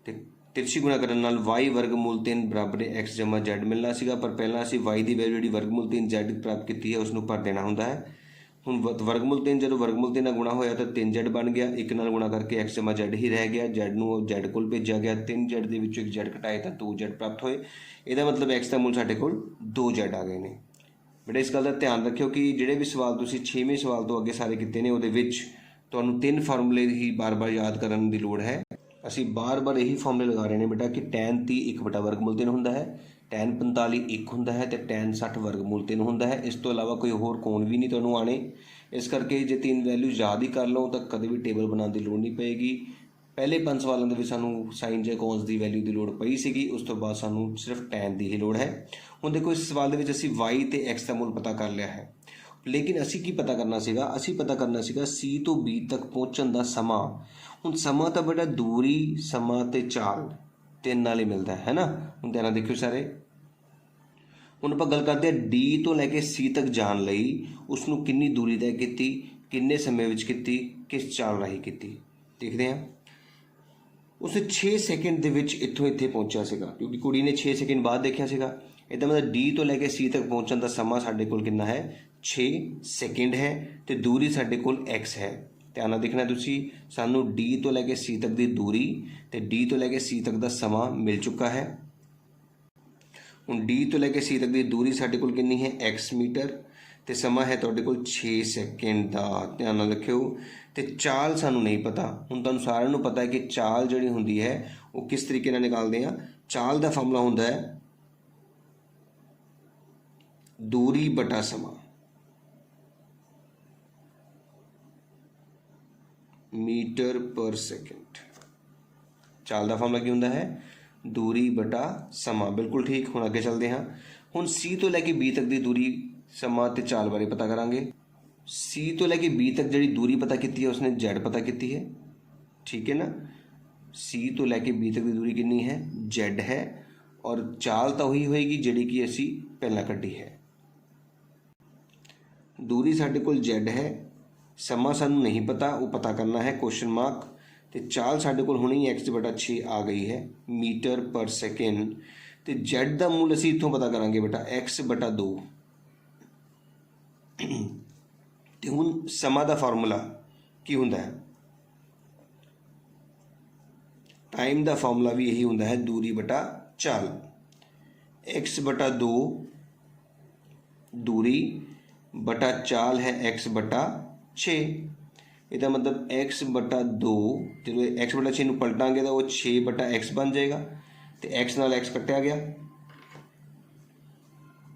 तो तिरछी गुणा करने नाल वाई वर्गमूल 3 बराबर एक्स जमा जेड मिलना सीगा, पर पहला असीं वाई की वैल्यू जी वर्गमूल 3 जेड प्राप्त की है उसनूं भर देना हुंदा है। हुण वर्गमूल 3 जो वर्गमूल 3 गुणा होया तो 3 जेड बन गया, एक नाल गुणा करके एक्स जमा जेड ही रह गया, जेड नूं जेड कोल भेजा गया, 3 जेड के विचों 1 जेड घटाए तो 2 जेड प्राप्त होए। इसका मतलब एक्स का मूल साडे कोल 2 जेड आ गए ने। बेटा इस गल का ध्यान रखियो कि जिहड़े भी सवाल तुसीं 6वें सवाल तो अगे सारे कीते ने उहदे विच तुहानूं 3 फार्मूले ही बार बार याद करन दी लोड़ है। असीं बार बार यही फार्मूले लगा रहे हैं बेटा कि टैन 30 1/वर्गमूल 3 हुंदा है, टैन 45 1 हुंदा है तो टैन 60 वर्गमूल 3 हुंदा है। इस तो इलावा कोई होर कोण भी नहीं तुहानूं आने। इस करके जे 3 वैल्यू याद ही कर लो तो कदे भी टेबल बनाने की लोड़ नहीं पेगी। पहले 5 सवालों के सानू साइन जे कॉस की वैल्यू की लोड़ पई सीगी, उस तो बाद सानू सिर्फ टैन की ही लोड़ है। हुण देखो इस सवाल के असीं वाई ते एक्स का मूल पता कर लिया है, लेकिन असीं की पता करना सीगा, असीं पता करना सीगा सी तो बी तक पहुँचण का समा। हुण समा तो बेटा दूरी समा ते चाल 3 नाल ही मिलता है ना। हुण ध्यान देखियो सारे, हुण आपां गल करते हैं डी तो लैके सी तक जाण लई उसनूं कितनी दूरी तय कीती, किन्ने समय विच कीती, किस चाल राही कीती। देखते हैं उसने 6 सैकेंड ਦੇ ਵਿੱਚ ਇੱਥੋਂ ਇੱਥੇ ਪਹੁੰਚਿਆ ਸੀਗਾ, ਕਿਉਂਕਿ ਕੁੜੀ ਨੇ 6 ਸੈਕਿੰਡ ਬਾਅਦ ਦੇਖਿਆ ਸੀਗਾ। ਇਹਦਾ ਮਤਲਬ ਡੀ ਤੋਂ ਲੈ ਕੇ ਸੀ ਤੱਕ ਪਹੁੰਚਣ ਦਾ ਸਮਾਂ ਸਾਡੇ ਕੋਲ ਕਿੰਨਾ ਹੈ, 6 ਸੈਕਿੰਡ ਹੈ ਤੇ ਦੂਰੀ ਸਾਡੇ ਕੋਲ x ਹੈ। ਧਿਆਨ ਨਾਲ ਦੇਖਣਾ ਤੁਸੀਂ, ਸਾਨੂੰ ਡੀ ਤੋਂ ਲੈ ਕੇ ਸੀ ਤੱਕ ਦੀ ਦੂਰੀ ਤੇ ਡੀ ਤੋਂ ਲੈ ਕੇ ਸੀ ਤੱਕ ਦਾ ਸਮਾਂ ਮਿਲ ਚੁੱਕਾ ਹੈ। ਹੁਣ ਡੀ ਤੋਂ ਲੈ ਕੇ ਸੀ ਤੱਕ ਦੀ ਦੂਰੀ ਸਾਡੇ ਕੋਲ ਕਿੰਨੀ ਹੈ, x ਮੀਟਰ, ਤੇ ਸਮਾਂ ਹੈ ਤੁਹਾਡੇ ਕੋਲ 6 ਸੈਕਿੰਡ ਦਾ। ਧਿਆਨ ਨਾਲ ਰੱਖਿਓ। ਤੇ ਚਾਲ ਸਾਨੂੰ ਨਹੀਂ ਪਤਾ। ਹੁਣ ਤੁਹਾਨੂੰ ਸਾਰਿਆਂ ਨੂੰ ਪਤਾ ਹੈ ਕਿ ਚਾਲ ਜਿਹੜੀ ਹੁੰਦੀ ਹੈ ਉਹ ਕਿਸ ਤਰੀਕੇ ਨਾਲ ਨਿਕਾਲਦੇ ਆ। ਚਾਲ ਦਾ ਫਾਰਮੂਲਾ ਹੁੰਦਾ ਹੈ दूरी बटा समा, मीटर पर सेकंड। चाल का फार्मूला की होंदा है, दूरी बटा समा। बिल्कुल ठीक। हुण अगे चलते हैं। हुण सी तो लैके बी तक की दूरी समा ते चाल बारे पता करांगे। सी तो लैके बी तक जी दूरी पता की है उसने जेड पता की है, ठीक है ना। सी तो लैके बी तक की दूरी कितनी है, जेड है, और चाल तो वही होएगी जिहड़ी कि असी पहला कड्ढी है। दूरी साडे कोल जेड है, समा सानू नहीं पता, वो पता करना है, क्वेश्चन मार्क। तो चाल साडे कोल हुणे ही x बटा 6 आ गई है, मीटर पर सेकेंड। तो जेड का मूल असी इत्थों पता करांगे बेटा, x बटा 2। तो हुण समा का फार्मूला की हुंदा है, टाइम का फार्मूला भी यही हुंदा है, दूरी बटा चाल। x बटा 2 दूरी बटा चाल है x बटा 6। इसका मतलब x बटा 2 जो x बटा 6 पलटांगे तो वो 6 बटा x बन जाएगा। तो x नाल x कट्टिया गया,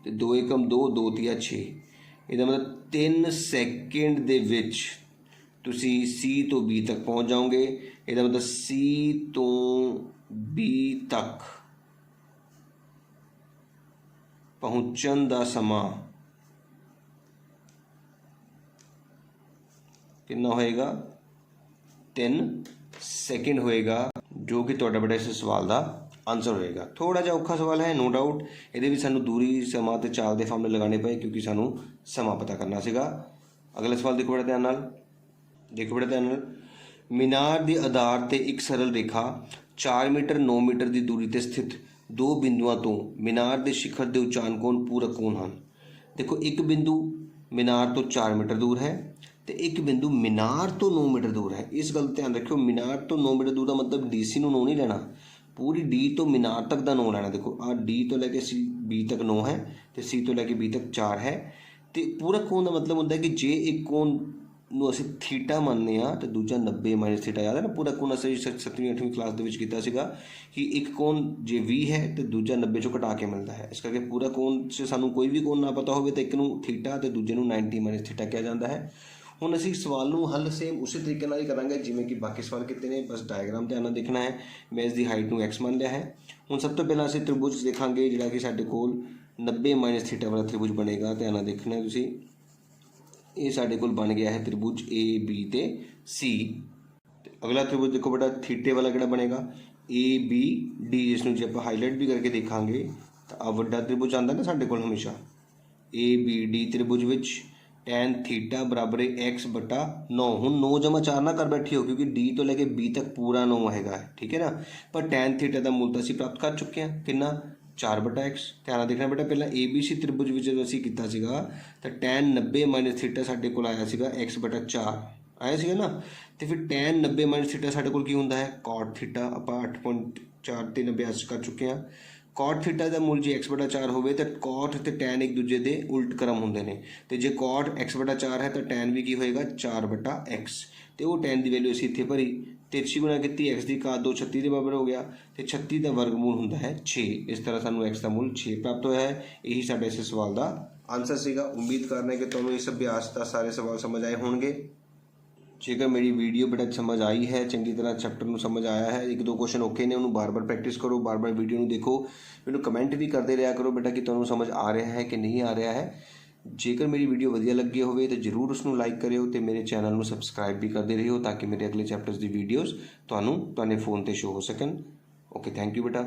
तो 2 एकम 2, 2 तिया 6। इसका मतलब 3 सैकेंड दे विच तुसी C तो B तक पहुँच जाओगे। इसका मतलब C तो B तक पहुँचन का समा कितना होएगा, 3 सैकेंड होएगा। जो कि तुहाडा बेटा इस सवाल का आंसर होएगा। थोड़ा जिहा औखा सवाल है नो डाउट, ये सानू दूरी समा ते चाल के फार्मूले लगाने पे क्योंकि सानू समा पता करना सीगा। अगला सवाल देखो बड़ा ध्यान नाल, देखो बड़ा ध्यान नाल। मीनार के आधार ते एक सरल रेखा 4 मीटर 9 मीटर की दूरी ते स्थित दो बिंदुओं तो मीनार के शिखर के उचान कोण पूरक कोण हैं। देखो एक बिंदु मीनार तो 4 मीटर दूर है तो एक बिंदु मीनार तो 9 मीटर दूर है। इस गल ध्यान रखियो, मीनार तो 9 मीटर दूर का मतलब DC नू 9 नहीं लेना, पूरी D तो मीनार तक का 9 लेना। देखो आ D तो लैके C B तक 9 है तो C तो लैके B तक 4 है। तो पूरक कोण का मतलब होता है कि जे एक कोण ਨੂੰ ਅਸੀਂ ਥੀਟਾ ਮੰਨਦੇ ਹਾਂ ਤੇ ਦੂਜਾ 90 ਮਾਈਨਸ ਥੀਟਾ। ਯਾਦ ਹੈ ਨਾ, ਪੂਰਾ ਕੋਣ ਅਸੀਂ 7ਵੀਂ 8ਵੀਂ ਕਲਾਸ ਦੇ ਵਿੱਚ ਕੀਤਾ ਸੀਗਾ ਕਿ ਇੱਕ ਕੋਣ ਜੇ 20 ਹੈ ਤੇ ਦੂਜਾ 90 ਚੋਂ ਘਟਾ ਕੇ ਮਿਲਦਾ ਹੈ। ਇਸ ਕਰਕੇ ਪੂਰਾ ਕੋਣ 'ਚ ਸਾਨੂੰ ਕੋਈ ਵੀ ਕੋਣ ਨਾ ਪਤਾ ਹੋਵੇ ਤਾਂ ਇੱਕ ਨੂੰ ਥੀਟਾ ਤੇ ਦੂਜੇ ਨੂੰ 90 ਮਾਈਨਸ ਥੀਟਾ ਕਿਹਾ ਜਾਂਦਾ ਹੈ। ਹੁਣ ਅਸੀਂ ਸਵਾਲ ਨੂੰ ਹੱਲ ਸੇਮ ਉਸੇ ਤਰੀਕੇ ਨਾਲ ਹੀ ਕਰਾਂਗੇ ਜਿਵੇਂ ਕਿ ਬਾਕੀ ਸਵਾਲ ਕੀਤੇ ਨੇ, ਬਸ ਡਾਇਗਰਾਮ ਧਿਆਨ ਨਾਲ ਦੇਖਣਾ ਹੈ। ਮੈਂ ਇਸ ਦੀ ਹਾਈਟ ਨੂੰ x ਮੰਨ ਲਿਆ ਹੈ। ਹੁਣ ਸਭ ਤੋਂ ਪਹਿਲਾਂ ਅਸੀਂ ਤ੍ਰਿਭੁਜ ਦੇਖਾਂਗੇ ਜਿਹੜਾ ਕਿ ਸਾਡੇ ਕੋਲ 90 ਮਾਈਨਸ ਥੀਟਾ ਵਾਲਾ ਤ੍ਰਿਭੁਜ ਬਣੇਗਾ। ਧਿਆਨ ਨਾਲ ਦੇਖਣਾ ਹੈ ਤੁਸੀਂ, ये साढ़े कोल बन गया है त्रिभुज ए बी ते सी। अगला त्रिभुज देखो बेटा थीटे वाला किहड़ा बनेगा ए बी डी, जिसनूं जे आपां हाईलाइट भी करके देखांगे तो आ वड्डा त्रिभुज आंदा ना साढ़े कोल हमेशा ए बी डी त्रिभुज विच टैन थीटा बराबर है x बटा 9। हुण 9 जमा 4 ना कर बैठी हो क्योंकि डी तो लैके बी तक पूरा 9 हैगा, ठीक है ना। पर टैन थीटा का मुल तो असीं प्राप्त कर चुके हैं, कितना 4 बटा x। ध्यान देखना बेटा पहला ABC त्रिभुज में जो असीं कीता सीगा तो टैन 90 माइनस थीटा साडे कोल आया सीगा x बटा 4 आया सीगा ना। तो फिर टैन 90 माइनस थीटा साडे कोल की हुंदा है कॉट थीटा। आपां 8.4 ते 90 अस कर चुके हैं। कॉट थीटा का मुल जे x बटा 4 होवे तो कॉट ते टैन एक दूजे के उल्ट क्रम होंदे ने। तो जे कॉट x बटा 4 है तो टैन भी की होएगा 4 बटा x। तो वो टैन की वैल्यू असीं इत्थे भरी, 33 गुणा की x की घात 2 36 के बराबर हो गया। तो 36 का वर्गमूल होंदा है 6। इस तरह सानू x का मूल 6 प्राप्त होया है। यही साडे इस सवाल का आंसर सीगा। उम्मीद करना है कि तुहानू इस अभ्यास का सारे सवाल समझ आए होंगे। जेकर मेरी वीडियो बेटा समझ आई है, चंगी तरह चैप्टर में समझ आया है, एक दो क्वेश्चन औखे ने उन्होंने बार बार प्रैक्टिस करो, बार बार वीडियो में देखो, मैनू कमेंट भी करते रहा करो बेटा कि तुहानू समझ आ रहा है कि नहीं आ रहा है। जेकर मेरी वीडियो वधिया लगी होवे तो जरूर उसनू लाइक करियो तो मेरे चैनल में सबसक्राइब भी करते रहियो ताकि मेरे अगले चैप्टर्स की वीडियोज़ तुहानू तुहाडे फोन पर शो हो सकन। ओके, थैंक यू बेटा।